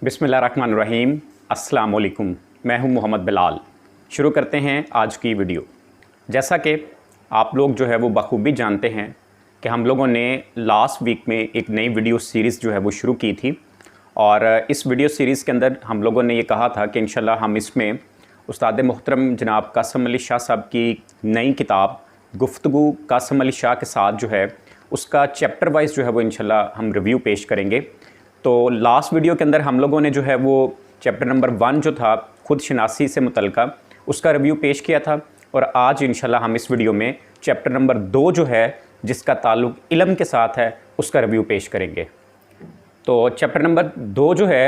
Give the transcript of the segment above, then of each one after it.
बिस्मिल्लाहिर्रहमानिर्रहीम। अस्सलाम वालेकुम। मैं हूं मोहम्मद बिलाल। शुरू करते हैं आज की वीडियो। जैसा कि आप लोग जो है वो बखूबी जानते हैं कि हम लोगों ने लास्ट वीक में एक नई वीडियो सीरीज़ जो है वो शुरू की थी और इस वीडियो सीरीज़ के अंदर हम लोगों ने ये कहा था कि इंशाल्लाह हम इसमें उस्ताद मोहतरम जनाब कासिम अली शाह साहब की नई किताब गुफ्तगू कासिम अली शाह के साथ जो है उसका चैप्टर वाइज जो है वो इंशाल्लाह हम रिव्यू पेश करेंगे। तो लास्ट वीडियो के अंदर हम लोगों ने जो है वो चैप्टर नंबर 1 जो था खुद शनासी से मुतल्लिका उसका रिव्यू पेश किया था और आज इंशाल्लाह हम इस वीडियो में चैप्टर नंबर 2 जो है जिसका ताल्लुक़ इल्म के साथ है उसका रिव्यू पेश करेंगे। तो चैप्टर नंबर 2 जो है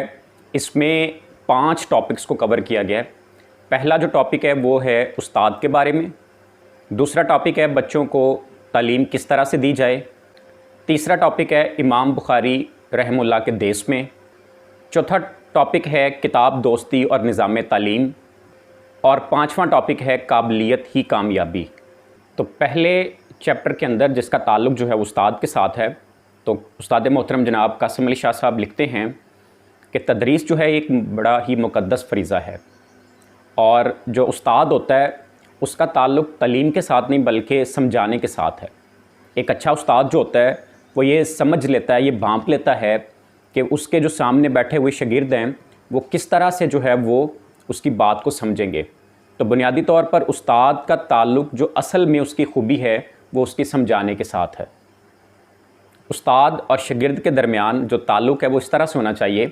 इसमें 5 टॉपिक्स को कवर किया गया है। पहला जो टॉपिक है वो है उस्ताद के बारे में। दूसरा टॉपिक है बच्चों को तालीम किस तरह से दी जाए। तीसरा टॉपिक है इमाम बुखारी रहमुल्लाह के देश में। चौथा टॉपिक है किताब दोस्ती और निज़ाम तालीम और पांचवां टॉपिक है काबिलियत ही कामयाबी। तो पहले चैप्टर के अंदर जिसका ताल्लुक़ जो है उस्ताद के साथ है, तो उस्ताद मोहतरम जनाब कासिम अली शाह साहब लिखते हैं कि तदरीस जो है एक बड़ा ही मुक़द्दस फ़रीज़ा है और जो उस्ताद होता है उसका ताल्लुक़ तालीम के साथ नहीं बल्कि समझाने के साथ है। एक अच्छा उस्ताद जो होता है वो ये समझ लेता है, ये भांप लेता है कि उसके जो सामने बैठे हुए शागिर्द हैं वो किस तरह से जो है वो उसकी बात को समझेंगे। तो बुनियादी तौर पर उस्ताद का ताल्लुक़ जो असल में उसकी खूबी है वो उसकी समझाने के साथ है। उस्ताद और शागिर्द के दरमियान जो ताल्लुक़ है वो इस तरह से होना चाहिए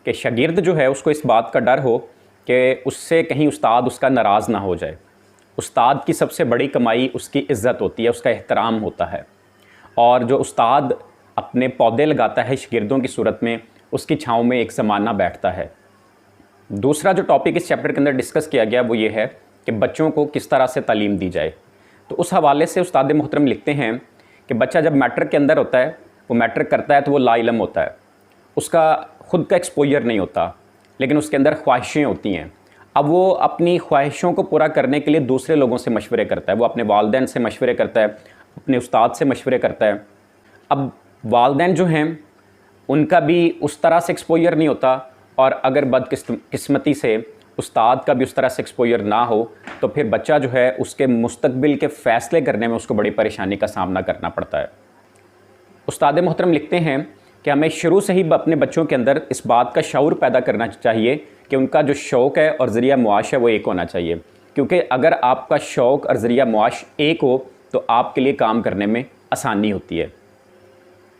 कि शागिर्द जो है उसको इस बात का डर हो कि उससे कहीं उस्ताद उसका नाराज़ ना हो जाए। उस्ताद की सबसे बड़ी कमाई उसकी इज़्ज़त होती है, उसका एहतराम होता है और जो उस्ताद अपने पौधे लगाता है शागिर्दों की सूरत में उसकी छाँव में एक ज़माना बैठता है। दूसरा जो टॉपिक इस चैप्टर के अंदर डिस्कस किया गया वो ये है कि बच्चों को किस तरह से तालीम दी जाए। तो उस हवाले से उस्ताद मोहतरम लिखते हैं कि बच्चा जब मैट्रिक के अंदर होता है, वो मैट्रिक करता है तो वो लाइलम होता है, उसका ख़ुद का एक्सपोजर नहीं होता लेकिन उसके अंदर ख्वाहिशें होती हैं। अब वो अपनी ख्वाहिशों को पूरा करने के लिए दूसरे लोगों से मशवरे करता है, वो अपने वालिदैन से मशवरे करता है, अपने उस्ताद से मशवरे करता है। अब वालिदैन जो हैं उनका भी उस तरह से एक्सपोजर नहीं होता और अगर बदकिस्मती से उस्ताद का भी उस तरह से एक्सपोजर ना हो तो फिर बच्चा जो है उसके मुस्तकबिल के फ़ैसले करने में उसको बड़ी परेशानी का सामना करना पड़ता है। उस्ताद मोहतरम लिखते हैं कि हमें शुरू से ही अपने बच्चों के अंदर इस बात का शऊर पैदा करना चाहिए कि उनका जो शौक़ है और ज़रिया मुआश है वो एक होना चाहिए, क्योंकि अगर आपका शौक़ और ज़रिया मुआश एक हो तो आपके लिए काम करने में आसानी होती है।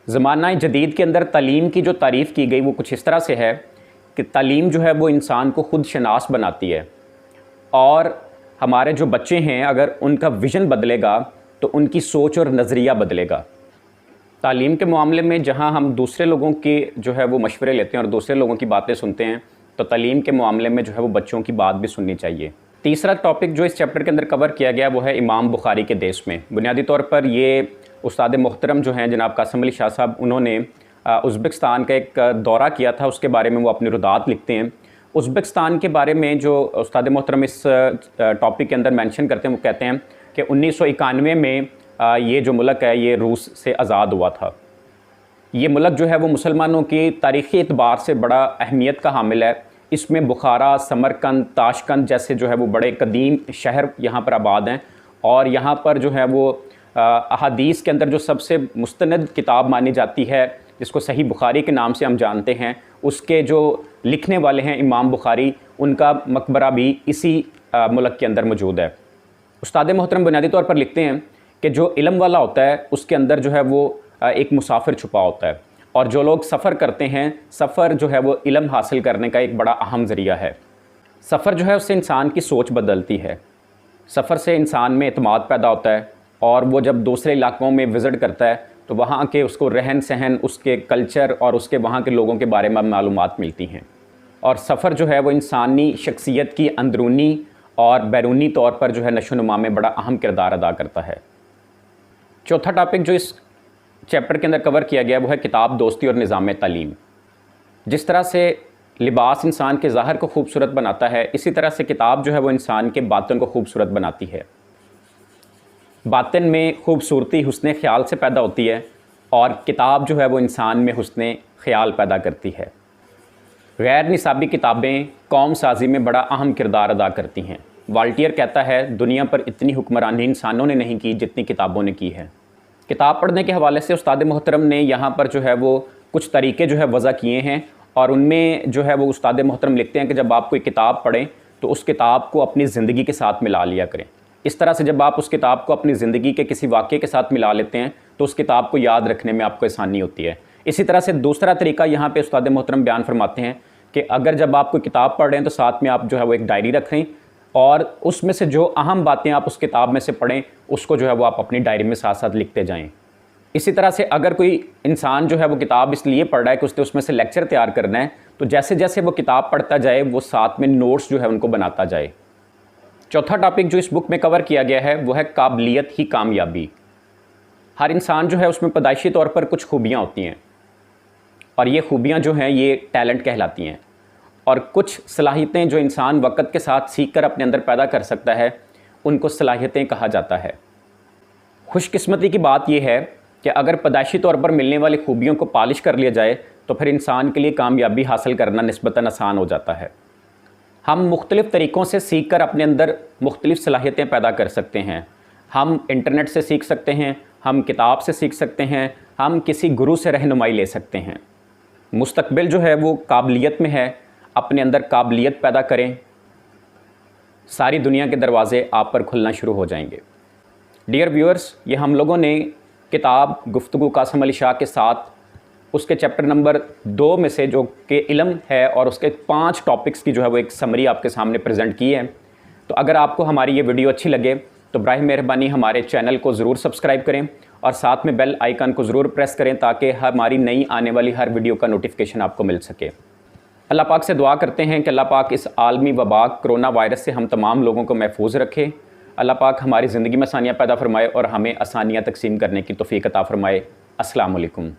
ज़माना जदीद के अंदर तालीम की जो तारीफ़ की गई वो कुछ इस तरह से है कि तालीम जो है वो इंसान को ख़ुद शनास बनाती है और हमारे जो बच्चे हैं अगर उनका विज़न बदलेगा तो उनकी सोच और नज़रिया बदलेगा। तालीम के मामले में जहाँ हम दूसरे लोगों के जो है वो मशवरे लेते हैं और दूसरे लोगों की बातें सुनते हैं, तो तालीम के मामले में जो है वो बच्चों की बात भी सुननी चाहिए। तीसरा टॉपिक जो इस चैप्टर के अंदर कवर किया गया वो है इमाम बुखारी के देश में। बुनियादी तौर पर ये उस्ताद मोहतरम जो हैं जनाब कासिम अली शाह साहब, उन्होंने उज़्बेकिस्तान का एक दौरा किया था, उसके बारे में वो अपनी रुदात लिखते हैं। उज़्बेकिस्तान के बारे में जो उस्ताद मोहतरम इस टॉपिक के अंदर मेंशन करते हैं वो कहते हैं कि 1991 में ये जो मुल्क है ये रूस से आज़ाद हुआ था। ये मुल्क जो है वो मुसलमानों की तारीख़ी एतबार से बड़ा अहमियत का हामिल है। इसमें बुखारा, समरकंद, ताशकंद जैसे जो है वो बड़े कदीम शहर यहाँ पर आबाद हैं और यहाँ पर जो है वो अहादीस के अंदर जो सबसे मुस्तनद किताब मानी जाती है जिसको सही बुखारी के नाम से हम जानते हैं, उसके जो लिखने वाले हैं इमाम बुखारी, उनका मकबरा भी इसी मुल्क के अंदर मौजूद है। उस्ताद मोहतरम बुनियादी तौर पर लिखते हैं कि जो इल्म वाला होता है उसके अंदर जो है वो एक मुसाफिर छुपा होता है और जो लोग सफ़र करते हैं, सफ़र जो है वो इल्म हासिल करने का एक बड़ा अहम ज़रिया है। सफ़र जो है उससे इंसान की सोच बदलती है, सफ़र से इंसान में एतमाद पैदा होता है और वो जब दूसरे इलाक़ों में विज़िट करता है तो वहाँ के उसको रहन सहन, उसके कल्चर और उसके वहाँ के लोगों के बारे में मालूमात मिलती हैं और सफ़र जो है वो इंसानी शख्सियत की अंदरूनी और बैरूनी तौर पर जो है नशोनुमा में बड़ा अहम किरदार अदा करता है। चौथा टॉपिक जो इस चैप्टर के अंदर कवर किया गया वो है किताब दोस्ती और निज़ाम तालीम। जिस तरह से लिबास इंसान के ज़ाहिर को खूबसूरत बनाता है, इसी तरह से किताब जो है वो इंसान के बातिन को खूबसूरत बनाती है। बातिन में खूबसूरती हुस्न ख्याल से पैदा होती है और किताब जो है वो इंसान में हुस्न ख्याल पैदा करती है। गैर निसाबी किताबें कौम साजी में बड़ा अहम किरदार अदा करती हैं। वाल्टियर कहता है, दुनिया पर इतनी हुक्मरानी इंसानों ने नहीं की जितनी किताबों ने की है। किताब पढ़ने के हवाले से उस्ताद मोहतरम ने यहाँ पर जो है वो कुछ तरीके जो है वज़ा किए हैं, और उनमें जो है वो उस्ताद मोहतरम लिखते हैं कि जब आप कोई किताब पढ़ें तो उस किताब को अपनी ज़िंदगी के साथ मिला लिया करें। इस तरह से जब आप उस किताब को अपनी ज़िंदगी के किसी वाक़े के साथ मिला लेते हैं तो उस किताब को याद रखने में आपको आसानी होती है। इसी तरह से दूसरा तरीका यहाँ पे उस्ताद मोहतरम बयान फरमाते हैं कि अगर जब आप कोई किताब पढ़ रहे हैं तो साथ में आप जो है वो एक डायरी रखें, और उसमें से जो अहम बातें आप उस किताब में से पढ़ें उसको जो है वो आप अपनी डायरी में साथ साथ लिखते जाएँ। इसी तरह से अगर कोई इंसान जो है वो किताब इसलिए पढ़ रहा है कि उसने उसमें से लेक्चर तैयार करना है, तो जैसे जैसे वो किताब पढ़ता जाए वो साथ में नोट्स जो है उनको बनाता जाए। चौथा टॉपिक जो इस बुक में कवर किया गया है वो है काबिलियत ही कामयाबी। हर इंसान जो है उसमें पैदाइशी तौर पर कुछ खूबियाँ होती हैं, और ये खूबियाँ जो हैं ये टैलेंट कहलाती हैं, और कुछ सलाहियतें जो इंसान वक़्त के साथ सीख कर अपने अंदर पैदा कर सकता है उनको सलाहियतें कहा जाता है। खुशकिस्मती की बात यह है कि अगर पैदाइशी तौर पर मिलने वाली खूबियों को पॉलिश कर लिया जाए तो फिर इंसान के लिए कामयाबी हासिल करना निस्बतन आसान हो जाता है। हम मुख्तलिफ़ तरीक़ों से सीख कर अपने अंदर मुख्तलिफ़ सलाहियतें पैदा कर सकते हैं। हम इंटरनेट से सीख सकते हैं, हम किताब से सीख सकते हैं, हम किसी गुरु से रहनुमाई ले सकते हैं। मुस्तकबिल जो है वो काबिलियत में है, अपने अंदर काबिलियत पैदा करें, सारी दुनिया के दरवाज़े आप पर खुलना शुरू हो जाएंगे। डियर व्यूअर्स, ये हम लोगों ने किताब गुफ्तगू कासिम अली शाह के साथ उसके चैप्टर नंबर 2 में से जो कि इल्म है और उसके 5 टॉपिक्स की जो है वो एक समरी आपके सामने प्रेजेंट की है। तो अगर आपको हमारी ये वीडियो अच्छी लगे तो बराए मेहरबानी हमारे चैनल को ज़रूर सब्सक्राइब करें और साथ में बेल आइकन को ज़रूर प्रेस करें ताकि हमारी नई आने वाली हर वीडियो का नोटिफिकेशन आपको मिल सके। अल्लाह पाक से दुआ करते हैं कि अल्लाह पाक इस आलमी वबा कोरोना वायरस से हम तमाम लोगों को महफूज रखे। अल्लाह पाक हमारी ज़िंदगी में आसानियाँ पैदा फरमाए और हमें आसानियाँ तकसीम करने की तौफ़ीक़ अता फरमाए। अस्सलाम वालेकुम।